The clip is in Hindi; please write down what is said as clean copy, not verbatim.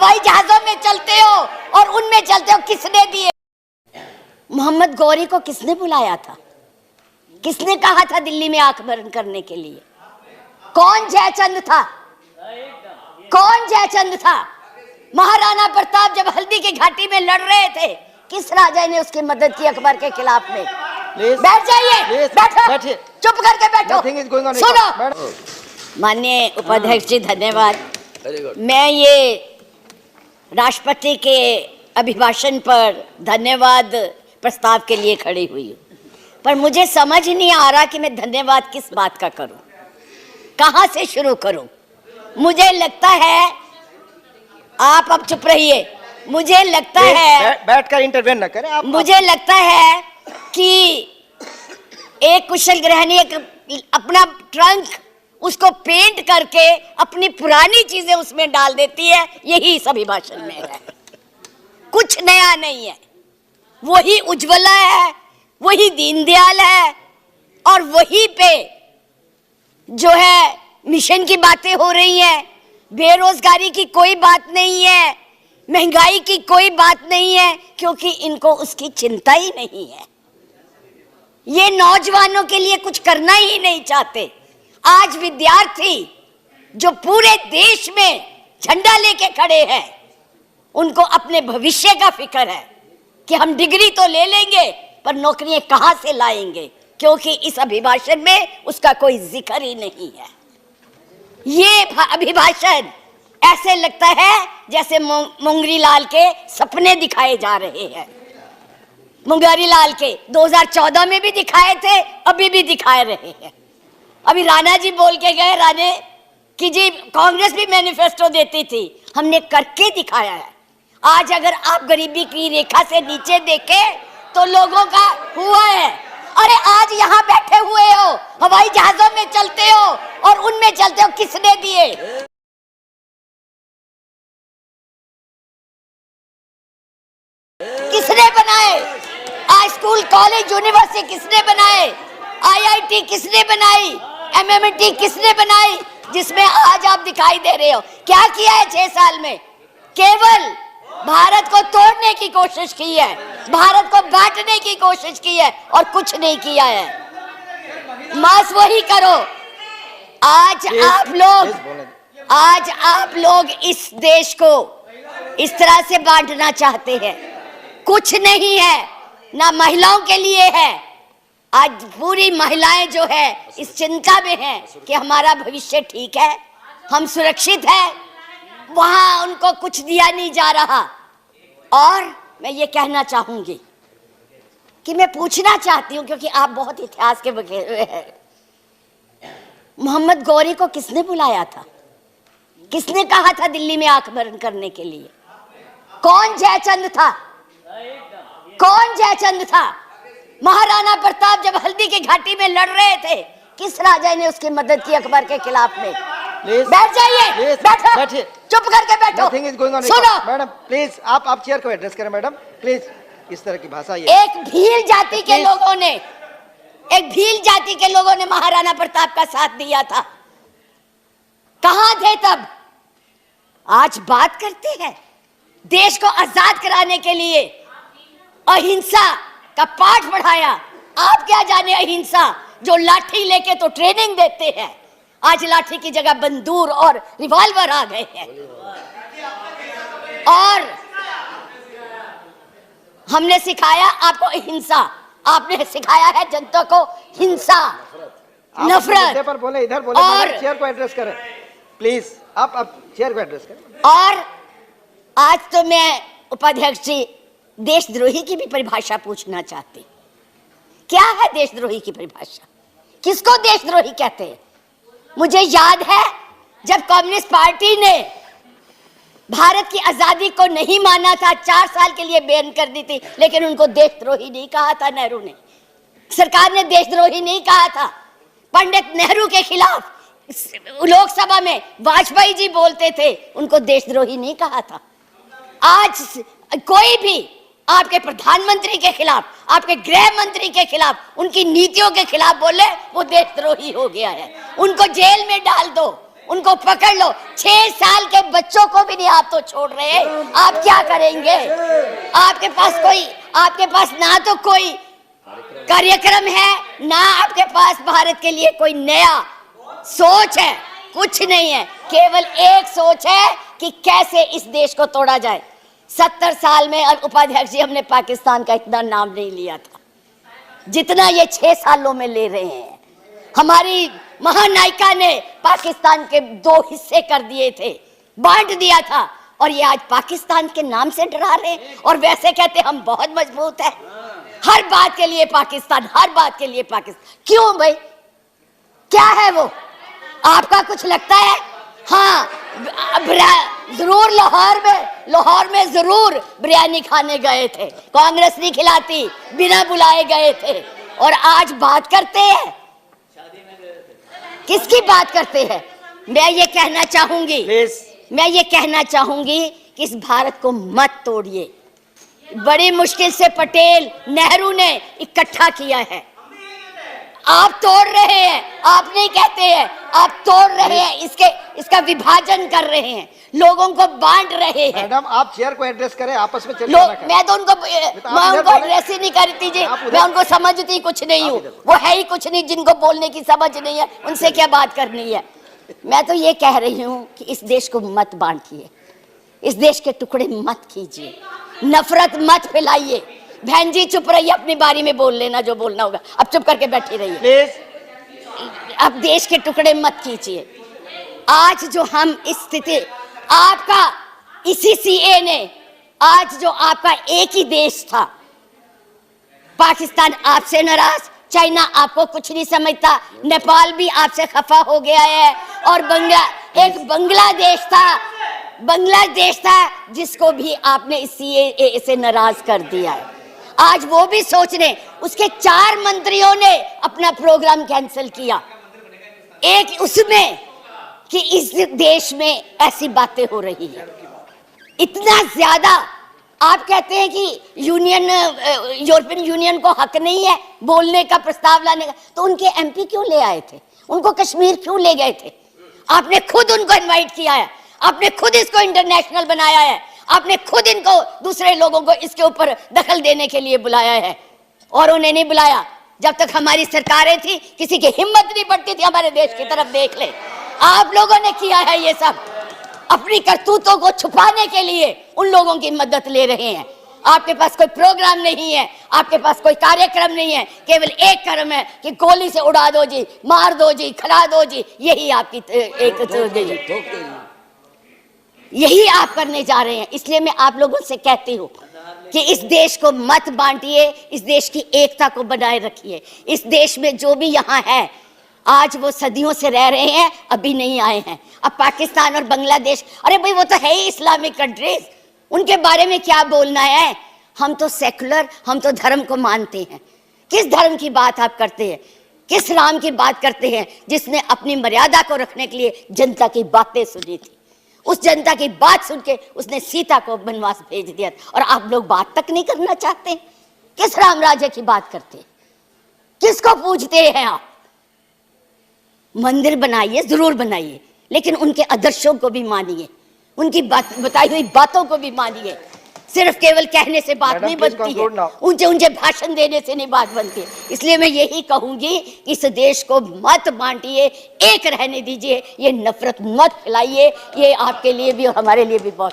हवाई जहाजों में चलते हो और उनमें चलते हो, किसने दिए? मोहम्मद गौरी को किसने बुलाया था? किसने कहा था दिल्ली में आंख बंद करने के लिए? कौन जयचंद था? कौन जयचंद था? महाराणा प्रताप जब हल्दी की घाटी में लड़ रहे थे, किस राजा ने उसकी मदद की अकबर के खिलाफ में? बैठ जाइए, बैठो, चुप करके बैठो, सुनो। माननीय उपाध्यक्ष जी, धन्यवाद। मैं ये राष्ट्रपति के अभिभाषण पर धन्यवाद प्रस्ताव के लिए खड़ी हुई हूँ, पर मुझे समझ नहीं आ रहा कि मैं धन्यवाद किस बात का करूं, कहां से शुरू करूं। मुझे लगता है, आप अब चुप रहिए, मुझे लगता है बैठकर इंटरवेन न करें आप। मुझे लगता है कि एक कुशल गृहिणी अपना ट्रंक उसको पेंट करके अपनी पुरानी चीजें उसमें डाल देती है, यही इस अभिभाषण में है। कुछ नया नहीं है, वही उज्ज्वला है, वही दीनदयाल है, और वही पे जो है मिशन की बातें हो रही हैं। बेरोजगारी की कोई बात नहीं है, महंगाई की कोई बात नहीं है, क्योंकि इनको उसकी चिंता ही नहीं है। ये नौजवानों के लिए कुछ करना ही नहीं चाहते। आज विद्यार्थी जो पूरे देश में झंडा लेके खड़े हैं, उनको अपने भविष्य का फिक्र है कि हम डिग्री तो ले लेंगे पर नौकरियां कहां से लाएंगे, क्योंकि इस अभिभाषण में उसका कोई जिक्र ही नहीं है। ये अभिभाषण ऐसे लगता है जैसे मुंगरी लाल के सपने दिखाए जा रहे हैं। मुंगरी लाल के 2014 में भी दिखाए थे, अभी भी दिखाए रहे हैं। अभी राणा जी बोल के गए, राणे कि जी कांग्रेस भी मैनिफेस्टो देती थी, हमने करके दिखाया है। आज अगर आप गरीबी की रेखा से नीचे देखें तो लोगों का हुआ है। अरे आज यहाँ बैठे हुए हो, हवाई जहाजों में चलते हो और उनमें चलते हो, किसने दिए? किसने बनाए? आज स्कूल, कॉलेज, यूनिवर्सिटी किसने बनाए? आईआईटी किसने बनाई? एमएमटी किसने बनाई? जिसमें आज आप दिखाई दे रहे हो। क्या किया है 6 साल में? केवल भारत को तोड़ने की कोशिश की है, भारत को बांटने की कोशिश की है, और कुछ नहीं किया है। मास वही करो। आज आप लोग इस देश को इस तरह से बांटना चाहते हैं। कुछ नहीं है, ना महिलाओं के लिए है। आज पूरी महिलाएं जो है इस चिंता में है कि हमारा भविष्य ठीक है, हम सुरक्षित है, वहां उनको कुछ दिया नहीं जा रहा। और मैं ये कहना चाहूंगी कि मैं पूछना चाहती हूं, क्योंकि आप बहुत इतिहास के बखे हुए हैं, मोहम्मद गौरी को किसने बुलाया था? किसने कहा था दिल्ली में आंख बंद करने के लिए? कौन जयचंद था? कौन जयचंद था? महाराणा प्रताप जब हल्दी की घाटी में लड़ रहे थे, किस राजा ने उसकी मदद की अकबर के खिलाफ में? बैठ जाइए, बैठो, चुप करके बैठो, सुनो। मैडम प्लीज, आप चेयर को एड्रेस करें मैडम, प्लीज। इस तरह की भाषा ये एक भील जाति के लोगों ने महाराणा प्रताप का साथ दिया था। कहां थे तब? आज बात करते हैं देश को आजाद कराने के लिए अहिंसा का पाठ पढ़ाया। आप क्या जाने अहिंसा, जो लाठी लेके तो ट्रेनिंग देते हैं, आज लाठी की जगह बंदूक और रिवॉल्वर आ गए हैं। और हमने सिखाया आपको अहिंसा, आपने सिखाया है जनता को हिंसा, नफरत। पर बोले, इधर बोले, और चेयर को एड्रेस करें प्लीज। आप चेयर को एड्रेस करें। और आज तो मैं उपाध्यक्ष जी देशद्रोही की भी परिभाषा पूछना चाहती। क्या है देशद्रोही की परिभाषा? किसको देशद्रोही कहते हैं? मुझे याद है जब कम्युनिस्ट पार्टी ने भारत की आजादी को नहीं माना था, 4 साल के लिए बैन कर दी थी, लेकिन उनको देशद्रोही नहीं कहा था। नेहरू ने, सरकार ने देशद्रोही नहीं कहा था। पंडित नेहरू के खिलाफ लोकसभा में वाजपेयी जी बोलते थे, उनको देशद्रोही नहीं कहा था। आज कोई भी आपके प्रधानमंत्री के खिलाफ, आपके गृह मंत्री के खिलाफ, उनकी नीतियों के खिलाफ बोले, वो देशद्रोही हो गया है। उनको जेल में डाल दो, उनको पकड़ लो। 6 साल के बच्चों को भी नहीं आप तो छोड़ रहे, आप क्या करेंगे? आपके पास ना तो कोई कार्यक्रम है, ना आपके पास भारत के लिए कोई नया सोच है, कुछ नहीं है। केवल एक सोच है कि कैसे इस देश को तोड़ा जाए। 70 साल में और उपाध्यक्ष जी हमने पाकिस्तान का इतना नाम नहीं लिया था जितना ये 6 सालों में ले रहे हैं। हमारी महानायिका ने पाकिस्तान के 2 हिस्से कर दिए थे, बांट दिया था, और ये आज पाकिस्तान के नाम से डरा रहे हैं और वैसे कहते हम बहुत मजबूत है। हर बात के लिए पाकिस्तान, हर बात के लिए पाकिस्तान। क्यों भाई, क्या है वो? आपका कुछ लगता है? हाँ, जरूर लाहौर में जरूर बिरयानी खाने गए थे, कांग्रेस नहीं खिलाती, बिना बुलाए गए थे। और आज बात करते हैं, किसकी बात करते हैं? मैं ये कहना चाहूंगी कि इस भारत को मत तोड़िए। बड़ी मुश्किल से पटेल नेहरू ने इकट्ठा किया है, आप तोड़ रहे हैं। आप नहीं कहते हैं, आप तोड़ रहे हैं, इसका विभाजन कर रहे हैं, लोगों को बांट रहे हैं। मैडम आप चेयर को एड्रेस करें, आपस में चर्चा ना करें। मैं उनको एड्रेस ही नहीं करती जी, मैं उनको समझती कुछ नहीं हूँ, वो है ही कुछ नहीं, जिनको बोलने की समझ नहीं है उनसे क्या बात करनी है। मैं तो ये कह रही हूँ कि इस देश को मत बांटिए, इस देश के टुकड़े मत कीजिए, नफरत मत फैलाइए। बहन जी चुप रहिए, अपनी बारी में बोल लेना जो बोलना होगा, अब चुप करके बैठी रहिए प्लीज। अब देश के टुकड़े मत कीजिए। आज जो हम इस स्थिति, आपका इसी सीए ने, आज जो आपका एक ही देश था, पाकिस्तान आपसे नाराज, चाइना आपको कुछ नहीं समझता, नेपाल भी आपसे खफा हो गया है, और बांग्लादेश था जिसको भी आपने इस सीएए से नाराज कर दिया है। आज वो भी सोच रहे, उसके 4 मंत्रियों ने अपना प्रोग्राम कैंसिल किया, एक उसमें कि इस देश में ऐसी बातें हो रही है। इतना ज्यादा आप कहते हैं कि यूरोपियन यूनियन को हक नहीं है बोलने का, प्रस्ताव लाने का, तो उनके एमपी क्यों ले आए थे? उनको कश्मीर क्यों ले गए थे? आपने खुद उनको इनवाइट किया है, आपने खुद इसको इंटरनेशनल बनाया है, आपने खुद इनको, दूसरे लोगों को इसके ऊपर दखल देने के लिए बुलाया है, और उन्हें नहीं बुलाया। जब तक हमारी सरकारें थी किसी की हिम्मत नहीं पड़ती थी हमारे देश की तरफ देख ले। आप लोगों ने किया है ये सब, अपनी करतूतों को छुपाने के लिए उन लोगों की मदद ले रहे हैं। आपके पास कोई प्रोग्राम नहीं है, आपके पास कोई कार्यक्रम नहीं है, केवल एक कर्म है कि गोली से उड़ा दो जी, मार दो जी, खड़ा दो जी, यही आपकी यही आप करने जा रहे हैं। इसलिए मैं आप लोगों से कहती हूँ कि इस देश को मत बांटिए, इस देश की एकता को बनाए रखिए। इस देश में जो भी यहाँ है, आज वो सदियों से रह रहे हैं, अभी नहीं आए हैं। अब पाकिस्तान और बांग्लादेश, अरे भाई वो तो है ही इस्लामिक कंट्रीज, उनके बारे में क्या बोलना है? हम तो सेकुलर, हम तो धर्म को मानते हैं। किस धर्म की बात आप करते हैं? किस राम की बात करते हैं जिसने अपनी मर्यादा को रखने के लिए जनता की बातें सुनी थी? उस जनता की बात सुन के उसने सीता को वनवास भेज दिया, और आप लोग बात तक नहीं करना चाहते। किस राम राज्य की बात करते हैं? किसको पूजते हैं आप? मंदिर बनाइए, जरूर बनाइए, लेकिन उनके आदर्शों को भी मानिए, उनकी बताई हुई बातों को भी मानिए। सिर्फ केवल कहने से बात नहीं बनती है, ऊंचे भाषण देने से नहीं बात बनती है। इसलिए मैं यही कहूंगी कि इस देश को मत बांटिए, एक रहने दीजिए, ये नफरत मत फैलाइए। ये आपके लिए भी और हमारे लिए भी बहुत